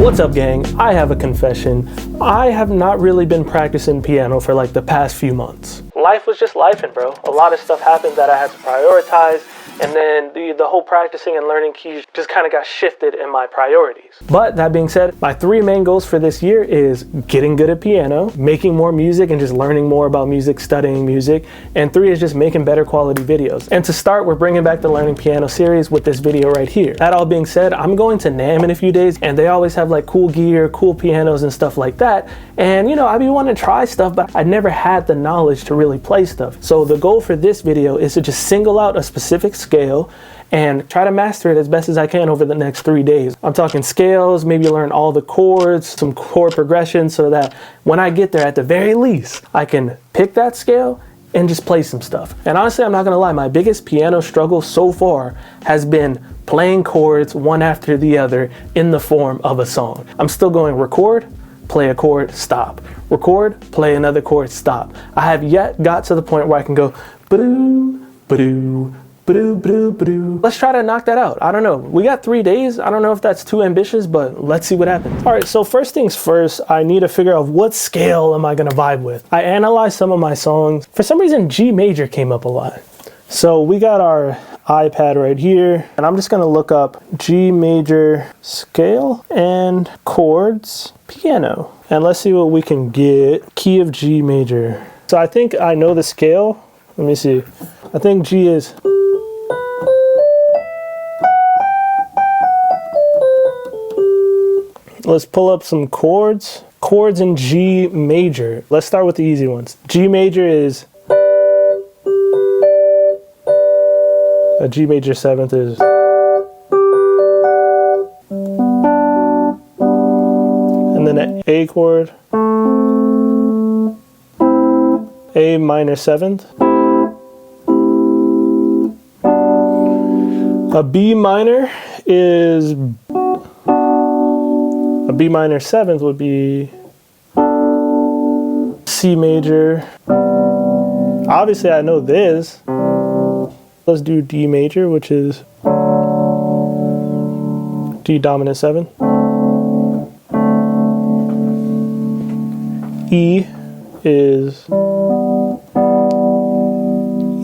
What's up, gang? I have a confession. I have not really been practicing piano for like the past few months. Life was just lifing, bro. A lot of stuff happened that I had to prioritize, and then the whole practicing and learning keys just kind of got shifted in my priorities. But that being said, my three main goals for this year is getting good at piano, making more music and just learning more about music, studying music, and three is just making better quality videos. And to start, we're bringing back the Learning Piano series with this video right here. That all being said, I'm going to NAMM in a few days, and they always have like cool gear, cool pianos and stuff like that. And you know, I be wanting to try stuff, but I never had the knowledge to really play stuff. So the goal for this video is to just single out a specific scale and try to master it as best as I can over the next 3 days. I'm talking scales, maybe learn all the chords, some chord progressions, so that when I get there, at the very least, I can pick that scale and just play some stuff. And honestly, I'm not gonna lie, my biggest piano struggle so far has been playing chords one after the other in the form of a song. I'm still going record, play a chord, stop. Record, play another chord, stop. I have yet got to the point where I can go ba-doo, ba-doo, ba-doo, ba-doo, ba-doo. Let's try to knock that out. I don't know. We got 3 days. I don't know if that's too ambitious, but let's see what happens. All right, so first things first, I need to figure out what scale am I gonna vibe with. I analyzed some of my songs. For some reason, G major came up a lot. So we got our iPad right here, and I'm just gonna look up G major scale and chords piano. And let's see what we can get. Key of G major. So I think I know the scale. Let me see. I think G is... Let's pull up some chords. Chords in G major. Let's start with the easy ones. G major is... A G major 7th is... And then an A chord. A minor 7th. A B minor is... A B minor 7th would be C major. Obviously I know this. Let's do D major, which is D dominant 7. E is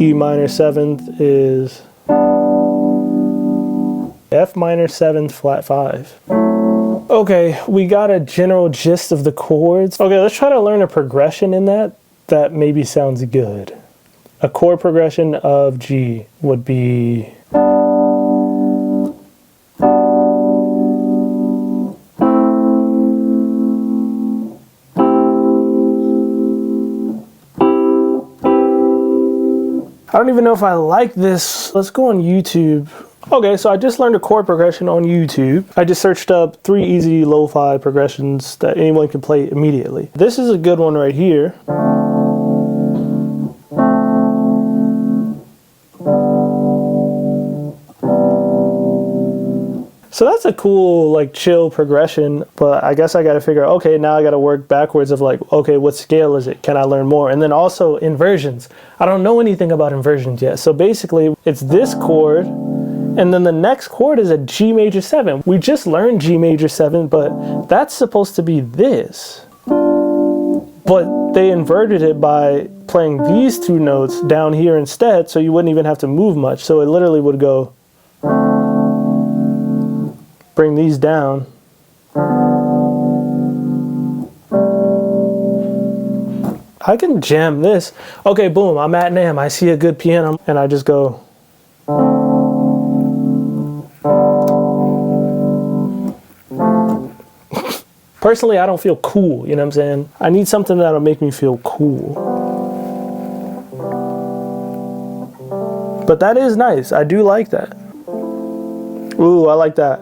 E minor 7th is F minor 7th flat 5. Okay, we got a general gist of the chords. Okay, let's try to learn a progression in that maybe sounds good. A chord progression of G would be... I don't even know if I like this. Let's go on YouTube. Okay, so I just learned a chord progression on YouTube. I just searched up 3 easy lo-fi progressions that anyone can play immediately. This is a good one right here. So that's a cool, like, chill progression, but I guess I got to figure out, okay, now I got to work backwards of like, okay, what scale is it? Can I learn more? And then also inversions. I don't know anything about inversions yet. So basically, it's this chord, and then the next chord is a G major 7. We just learned G major 7, but that's supposed to be this. But they inverted it by playing these 2 notes down here instead, so you wouldn't even have to move much. So it literally would go... Bring these down. I can jam this. Okay, boom, I'm at NAMM. I see a good piano and I just go. Personally, I don't feel cool, you know what I'm saying? I need something that'll make me feel cool. But that is nice. I do like that. Ooh, I like that.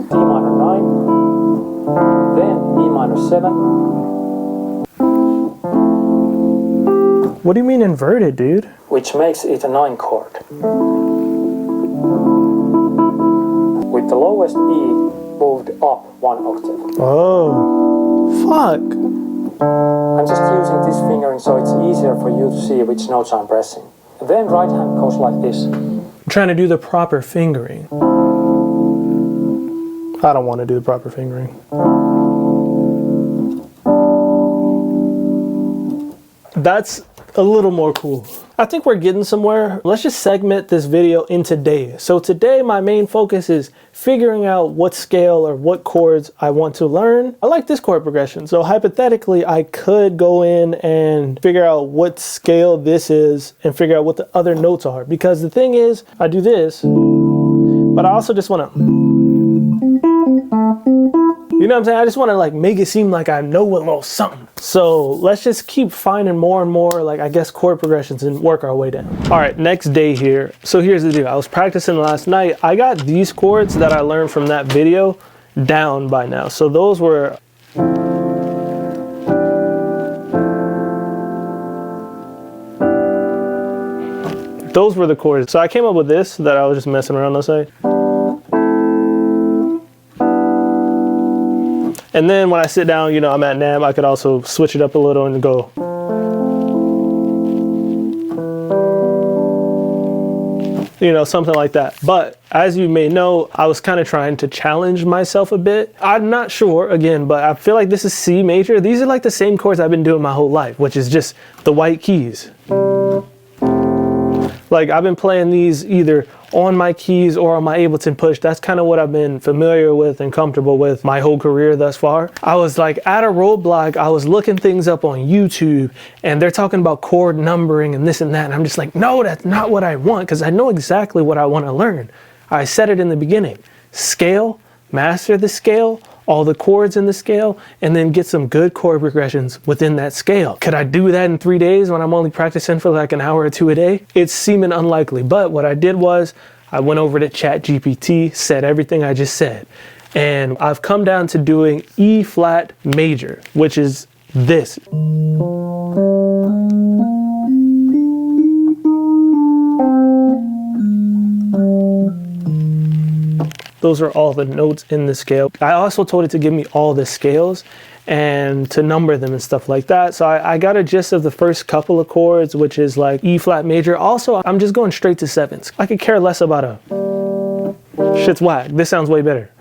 D minor 9, then E minor 7. What do you mean inverted, dude? Which makes it a 9 chord. With the lowest E moved up 1 octave. Oh, fuck. I'm just using this fingering so it's easier for you to see which notes I'm pressing. And then right hand goes like this. I'm trying to do the proper fingering. I don't want to do the proper fingering. That's a little more cool. I think we're getting somewhere. Let's just segment this video into days. So today my main focus is figuring out what scale or what chords I want to learn. I like this chord progression. So hypothetically, I could go in and figure out what scale this is and figure out what the other notes are. Because the thing is, I do this, but I also just want to, you know what I'm saying? I just want to like make it seem like I know a little something. So let's just keep finding more and more, like I guess, chord progressions and work our way down. All right, next day here. So here's the deal. I was practicing last night. I got these chords that I learned from that video down by now. So those were the chords. So I came up with this that I was just messing around, let's say. And then when I sit down, you know, I'm at NAMM, I could also switch it up a little and go. You know, something like that. But as you may know, I was kind of trying to challenge myself a bit. I'm not sure, again, but I feel like this is C major. These are like the same chords I've been doing my whole life, which is just the white keys. Like I've been playing these either on my keys or on my Ableton push. That's kind of what I've been familiar with and comfortable with my whole career thus far. I was like at a roadblock. I was looking things up on YouTube and they're talking about chord numbering and this and that. And I'm just like, no, that's not what I want, because I know exactly what I want to learn. I said it in the beginning. Scale, master the scale, all the chords in the scale, and then get some good chord progressions within that scale. Could I do that in 3 days when I'm only practicing for like an hour or two a day? It's seeming unlikely, but what I did was I went over to ChatGPT, said everything I just said, and I've come down to doing E flat major, which is this. Those are all the notes in the scale. I also told it to give me all the scales and to number them and stuff like that. So I got a gist of the first couple of chords, which is like E flat major. Also, I'm just going straight to sevens. I could care less about a shit's whack. This sounds way better.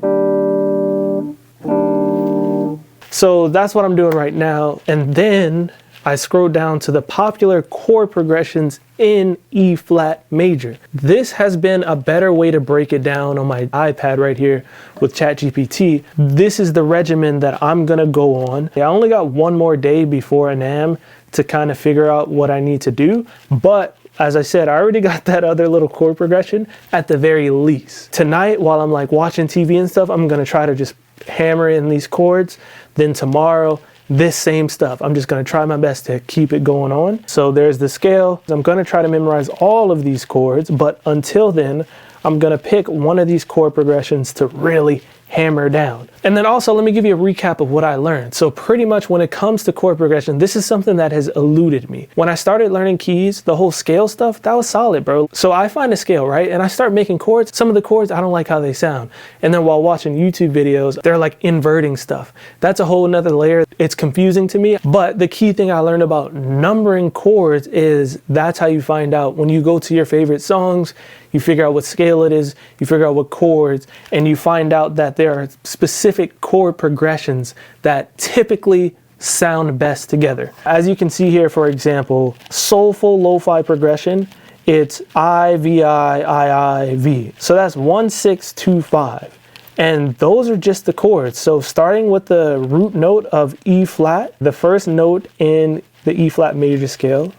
So that's what I'm doing right now. And then I scroll down to the popular chord progressions in E flat major. This has been a better way to break it down on my iPad right here with ChatGPT. This is the regimen that I'm gonna go on. I only got one more day before a NAMM to kind of figure out what I need to do, but as I said, I already got that other little chord progression at the very least. Tonight, while I'm like watching TV and stuff, I'm gonna try to just hammer in these chords. Then tomorrow, this same stuff. I'm just going to try my best to keep it going on. So there's the scale. I'm going to try to memorize all of these chords, but until then, I'm going to pick one of these chord progressions to really hammer down. And then also, let me give you a recap of what I learned. So pretty much when it comes to chord progression, this is something that has eluded me. When I started learning keys, the whole scale stuff, that was solid, bro. So I find a scale, right? And I start making chords. Some of the chords, I don't like how they sound. And then while watching YouTube videos, they're like inverting stuff. That's a whole nother layer. It's confusing to me. But the key thing I learned about numbering chords is that's how you find out. When you go to your favorite songs, you figure out what scale it is, you figure out what chords, and you find out that there are specific chord progressions that typically sound best together. As you can see here, for example, soulful lo-fi progression, it's I, V, I, V. So that's 1, 6, 2, 5. And those are just the chords. So starting with the root note of E flat, the first note in the E flat major scale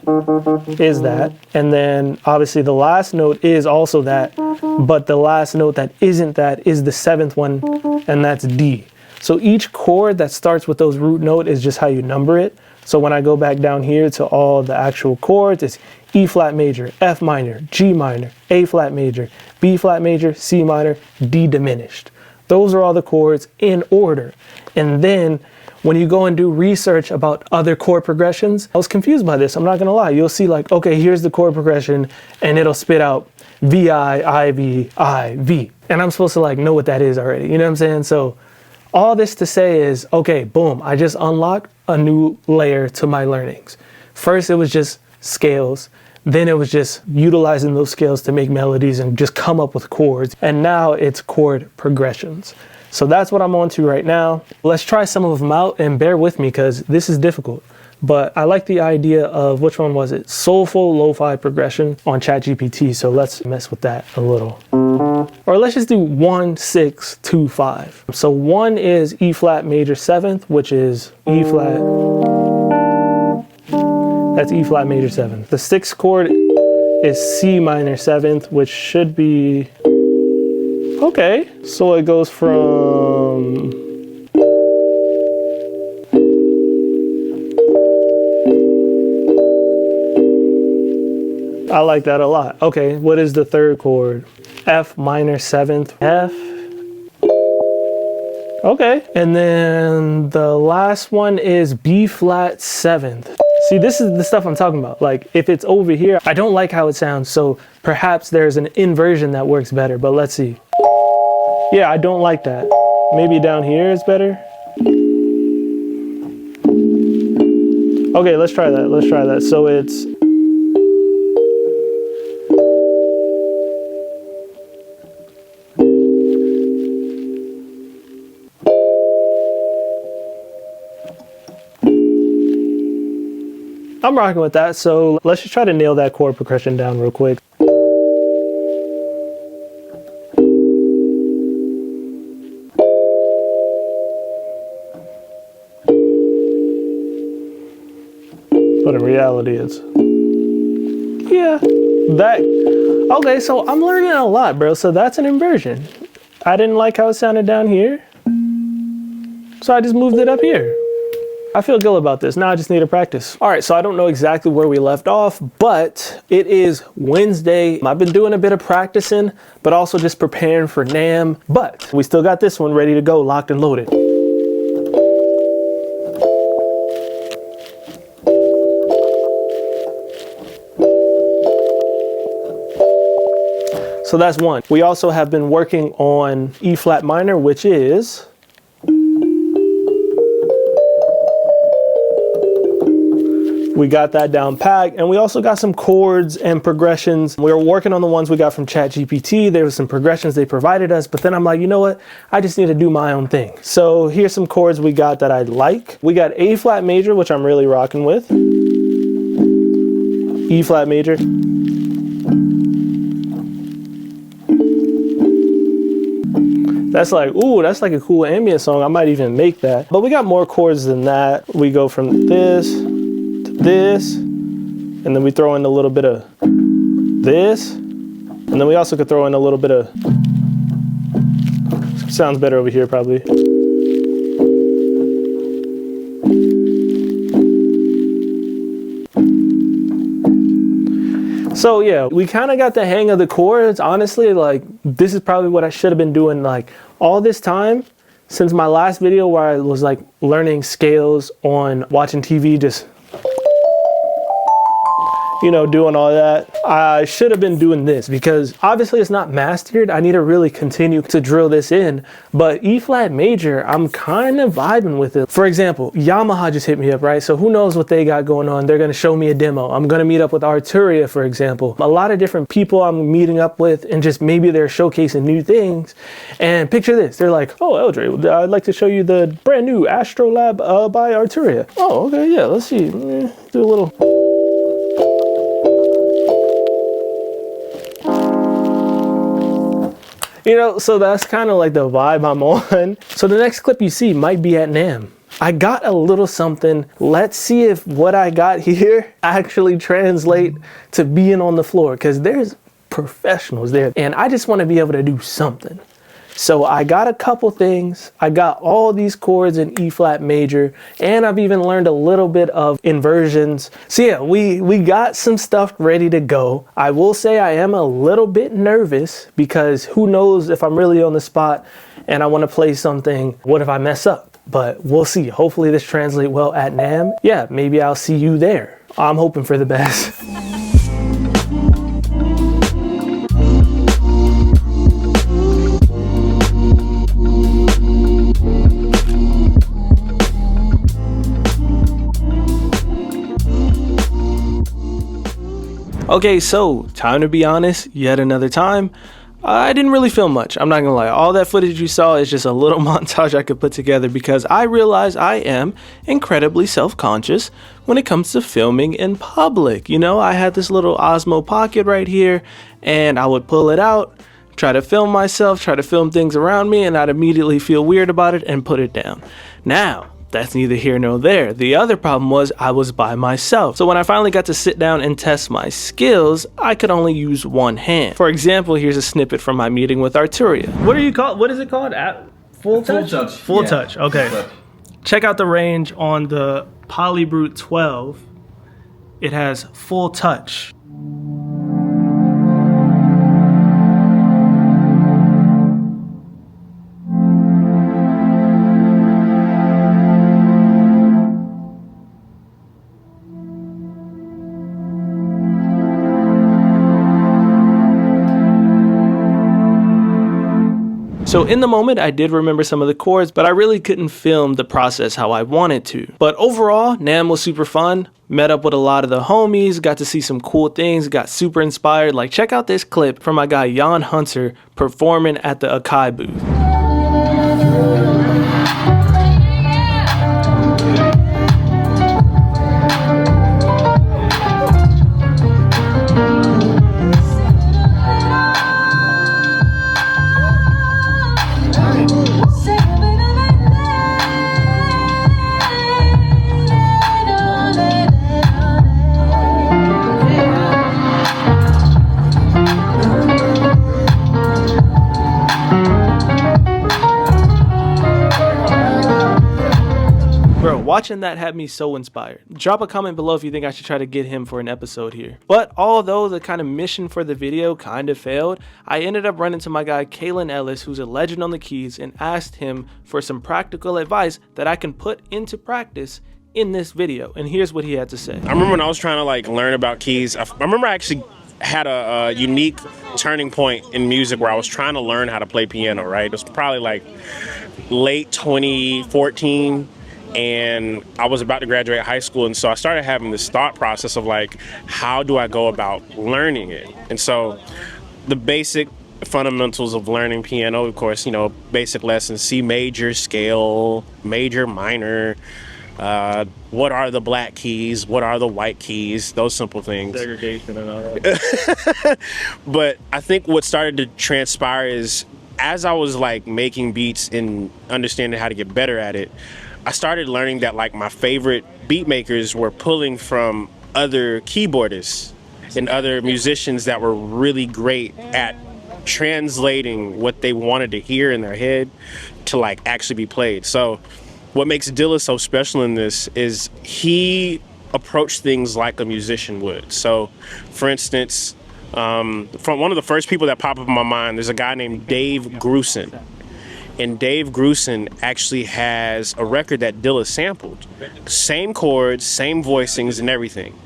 is that. And then obviously the last note is also that, but the last note that isn't that is the seventh one, and that's D. So each chord that starts with those root note is just how you number it. So when I go back down here to all the actual chords, it's E flat major, F minor, G minor, A flat major, B flat major, C minor, D diminished. Those are all the chords in order. And then when you go and do research about other chord progressions, I was confused by this, I'm not gonna lie. You'll see like, okay, here's the chord progression, and it'll spit out V, I, V, I, V. And I'm supposed to like know what that is already, you know what I'm saying? So all this to say is, okay, boom, I just unlocked a new layer to my learnings. First, it was just scales. Then it was just utilizing those scales to make melodies and just come up with chords. And now it's chord progressions. So that's what I'm on to right now. Let's try some of them out, and bear with me because this is difficult. But I like the idea of, which one was it? Soulful lo-fi progression on ChatGPT. So let's mess with that a little. Or let's just do 1, 6, 2, 5. So 1 is E flat major 7th, which is E flat. That's E flat major 7th. The 6th chord is C minor 7th, which should be okay. So it goes from I like that a lot. Okay, what is the 3rd chord? F minor 7th, F. Okay, and then the last one is B flat 7th. See, this is the stuff I'm talking about. Like, if it's over here, I don't like how it sounds, so perhaps there's an inversion that works better, but let's see. Yeah, I don't like that. Maybe down here is better. Okay, let's try that. Let's try that. So it's I'm rocking with that, so let's just try to nail that chord progression down real quick. But in reality, it's, yeah, that, okay, so I'm learning a lot, bro, so that's an inversion. I didn't like how it sounded down here, so I just moved it up here. I feel good about this. Now I just need to practice. All right, so I don't know exactly where we left off, but it is Wednesday. I've been doing a bit of practicing, but also just preparing for NAMM. But we still got this one ready to go, locked and loaded. So that's one. We also have been working on E flat minor, which is we got that down pat, and we also got some chords and progressions. We were working on the ones we got from ChatGPT. There was some progressions they provided us, but then I'm like, you know what? I just need to do my own thing. So here's some chords we got that I like. We got A flat major, which I'm really rocking with. E flat major. That's like, ooh, that's like a cool ambient song. I might even make that. But we got more chords than that. We go from this to this, and then we throw in a little bit of this, and then we also could throw in a little bit of, sounds better over here probably. So yeah, we kind of got the hang of the chords. Honestly, like, this is probably what I should have been doing like all this time since my last video where I was like learning scales on watching TV, just, you know, doing all that. I should have been doing this because obviously it's not mastered. I need to really continue to drill this in, but E flat major, I'm kind of vibing with it. For example, Yamaha just hit me up, right? So who knows what they got going on? They're going to show me a demo. I'm going to meet up with Arturia, for example. A lot of different people I'm meeting up with, and just maybe they're showcasing new things. And picture this. They're like, oh, L.Dre, I'd like to show you the brand new Astrolab by Arturia. Oh, okay, yeah, let's see. Do a little... You know, so that's kind of like the vibe I'm on. So the next clip you see might be at NAMM. I got a little something. Let's see if what I got here actually translate to being on the floor, because there's professionals there and I just want to be able to do something. So I got a couple things. I got all these chords in E flat major, and I've even learned a little bit of inversions. So yeah, we got some stuff ready to go. I will say I am a little bit nervous because who knows if I'm really on the spot and I want to play something, what if I mess up? But we'll see. Hopefully this translates well at NAMM. Yeah, maybe I'll see you there. I'm hoping for the best. Okay, so time to be honest, yet another time. I didn't really film much, I'm not gonna lie. All that footage you saw is just a little montage I could put together because I realize I am incredibly self-conscious when it comes to filming in public. You know, I had this little Osmo Pocket right here and I would pull it out, try to film myself, try to film things around me, and I'd immediately feel weird about it and put it down. Now, that's neither here nor there. The other problem was I was by myself. So when I finally got to sit down and test my skills, I could only use one hand. For example, here's a snippet from my meeting with Arturia. What is it called? Full touch? Full touch. Full Yeah. touch, okay. Full touch. Check out the range on the Polybrute 12. It has full touch. So in the moment, I did remember some of the chords, but I really couldn't film the process how I wanted to. But overall, NAMM was super fun. Met up with a lot of the homies, got to see some cool things, got super inspired. Like, check out this clip from my guy Jan Hunter performing at the Akai booth. Bro, watching that had me so inspired. Drop a comment below if you think I should try to get him for an episode here. But although the kind of mission for the video kind of failed, I ended up running to my guy Kaelin Ellis, who's a legend on the keys, and asked him for some practical advice that I can put into practice in this video. And here's what he had to say. I remember when I was trying to like learn about keys, I remember I actually had a unique turning point in music where I was trying to learn how to play piano, right? It was probably like late 2014. And I was about to graduate high school, and so I started having this thought process of like, how do I go about learning it? And so the basic fundamentals of learning piano, of course, you know, basic lessons: C major scale, major, minor, what are the black keys, what are the white keys, those simple things. Segregation and all that. But I think what started to transpire is, as I was like making beats and understanding how to get better at it, I started learning that like my favorite beat makers were pulling from other keyboardists and other musicians that were really great at translating what they wanted to hear in their head to like actually be played. So what makes Dilla so special in this is he approached things like a musician would. So for instance, from one of the first people that pop up in my mind, there's a guy named Dave Grusin. And Dave Grusin actually has a record that Dilla sampled. Same chords, same voicings and everything.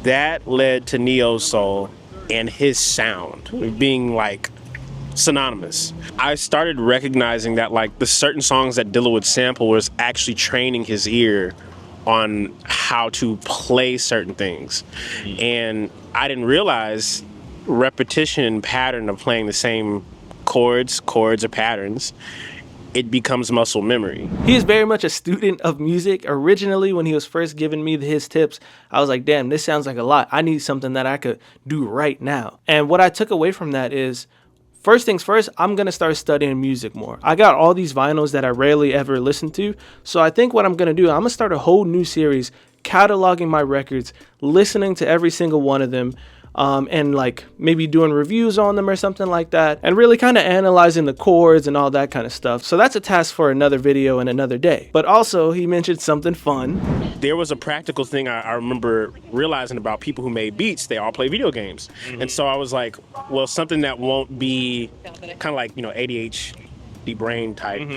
That led to Neo Soul and his sound being like synonymous. I started recognizing that like the certain songs that Dilla would sample was actually training his ear on how to play certain things. And I didn't realize repetition and pattern of playing the same chords or patterns, it becomes muscle memory. He is very much a student of music. Originally, when he was first giving me his tips, I was like, damn, this sounds like a lot. I need something that I could do right now. And what I took away from that is, first things first, I'm going to start studying music more. I got all these vinyls that I rarely ever listen to. So I think what I'm going to do, I'm going to start a whole new series, cataloging my records, listening to every single one of them, and like maybe doing reviews on them or something like that, and really kind of analyzing the chords and all that kind of stuff. So that's a task for another video and another day. But also, he mentioned something fun. There was a practical thing I remember realizing about people who made beats. They all play video games. And so I was like, well, something that won't be kind of like, you know, ADHD brain type.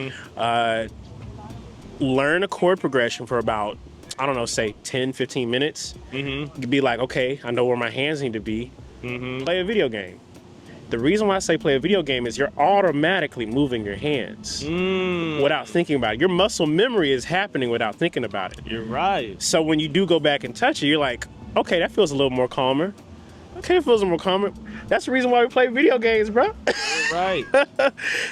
Learn a chord progression for about, I don't know, say 10, 15 minutes. You'd be like, okay, I know where my hands need to be. Play a video game. The reason why I say play a video game is you're automatically moving your hands without thinking about it. Your muscle memory is happening without thinking about it. You're right. So when you do go back and touch it, you're like, okay, that feels a little more calmer. can't feel some more comment. That's the reason why we play video games, bro. Right.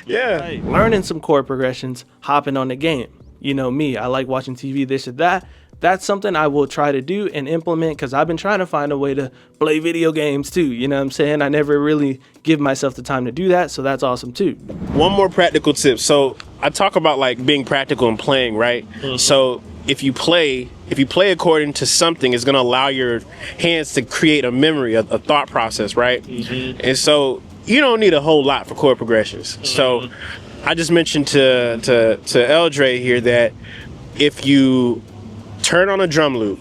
Yeah. Right. Learning some chord progressions, hopping on the game. You know me, I like watching TV, this or that. That's something I will try to do and implement because I've been trying to find a way to play video games too. You know what I'm saying? I never really give myself the time to do that, so that's awesome too. One more practical tip. So I talk about like being practical and playing, right? So if you play according to something, it's gonna allow your hands to create a memory, a thought process, right? And so you don't need a whole lot for chord progressions. So I just mentioned to L.Dre here that if you turn on a drum loop,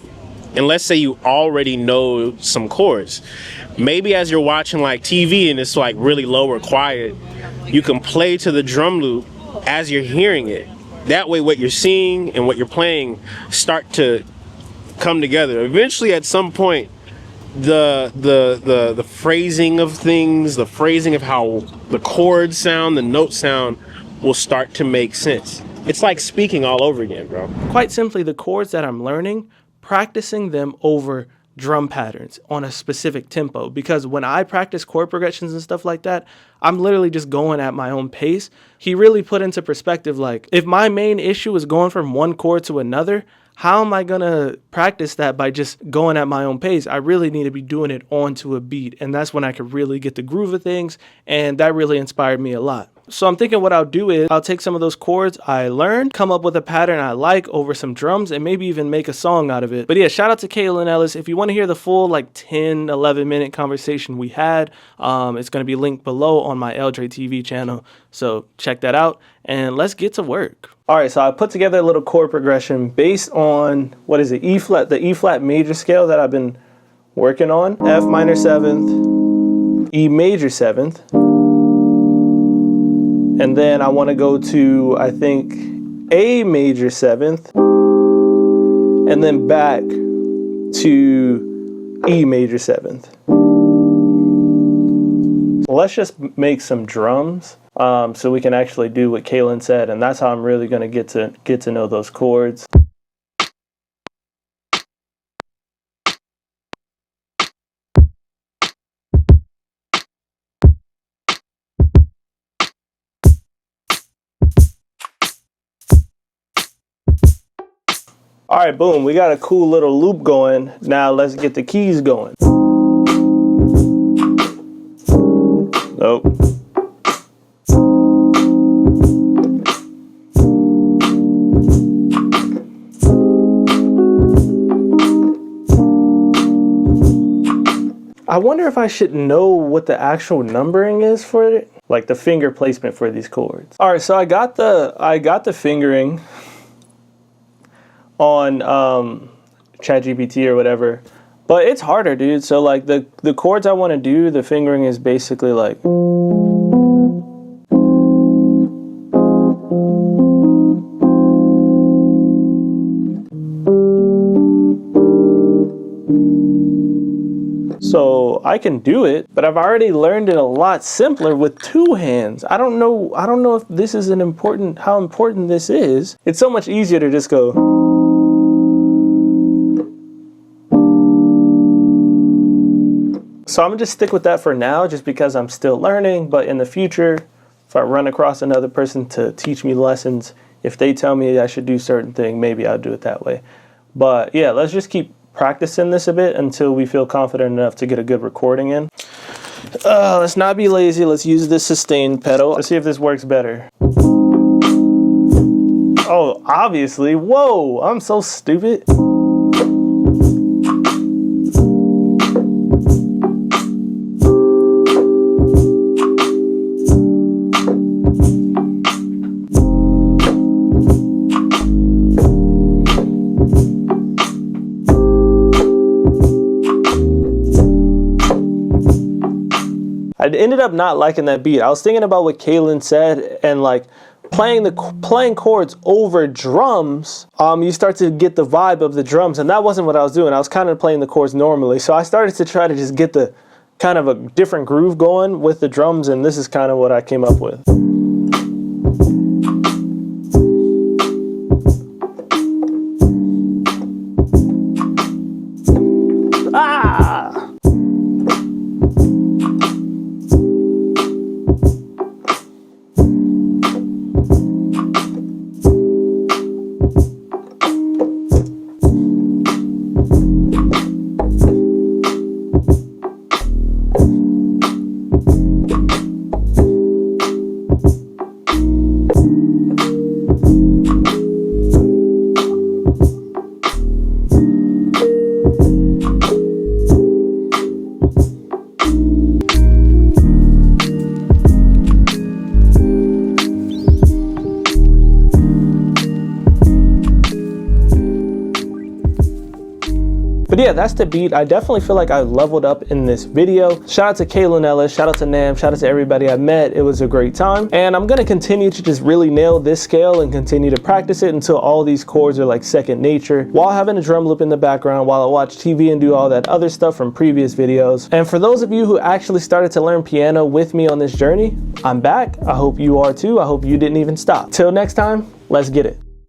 and let's say you already know some chords, maybe as you're watching like TV and it's like really low or quiet, you can play to the drum loop as you're hearing it. That way what you're seeing and what you're playing start to come together. Eventually at some point, the phrasing of things, the phrasing of how the chords sound, the notes sound will start to make sense. It's like speaking all over again, bro. Quite simply, the chords that I'm learning, practicing them over drum patterns on a specific tempo. Because when I practice chord progressions and stuff like that, I'm literally just going at my own pace. He really put into perspective, like, if my main issue is going from one chord to another, how am I going to practice that by just going at my own pace? I really need to be doing it onto a beat. And that's when I could really get the groove of things. And that really inspired me a lot. So I'm thinking what I'll do is I'll take some of those chords I learned, come up with a pattern I like over some drums, and maybe even make a song out of it. But yeah, shout out to Kaelin Ellis. If you want to hear the full like 10, 11 minute conversation we had, it's going to be linked below on my L.Dre TV channel. So check that out and let's get to work. All right, so I put together a little chord progression based on, what is it, E flat, the E flat major scale that I've been working on. F minor 7th, E major 7th. And then I want to go to, I think, A major 7th, and then back to E major 7th. So let's just make some drums so we can actually do what Kaelin said, and that's how I'm really going to get to know those chords. All right, boom, we got a cool little loop going. Now let's get the keys going. Nope. I wonder if I should know what the actual numbering is for it, like the finger placement for these chords. All right, so I got the fingering on ChatGPT or whatever, but it's harder, dude. So like the chords I want to do, the fingering is basically like, so I can do it, but I've already learned it a lot simpler with two hands. I don't know if this is how important this is. It's so much easier to just go. So I'm gonna just stick with that for now, just because I'm still learning. But in the future, if I run across another person to teach me lessons, if they tell me I should do certain thing, maybe I'll do it that way. But yeah, let's just keep practicing this a bit until we feel confident enough to get a good recording in. Let's not be lazy. Let's use this sustain pedal. Let's see if this works better. Oh, obviously. Whoa, I'm so stupid. I ended up not liking that beat. I was thinking about what Kaelin said, and like playing chords over drums, you start to get the vibe of the drums, and that wasn't what I was doing. I was kind of playing the chords normally, so I started to try to just get the kind of a different groove going with the drums, and this is kind of what I came up with. Ah! But yeah, that's the beat. I definitely feel like I leveled up in this video. Shout out to Kaelin, Ellis, shout out to NAMM, shout out to everybody I met. It was a great time. And I'm gonna continue to just really nail this scale and continue to practice it until all these chords are like second nature, while having a drum loop in the background, while I watch TV and do all that other stuff from previous videos. And for those of you who actually started to learn piano with me on this journey, I'm back. I hope you are too. I hope you didn't even stop. Till next time, let's get it.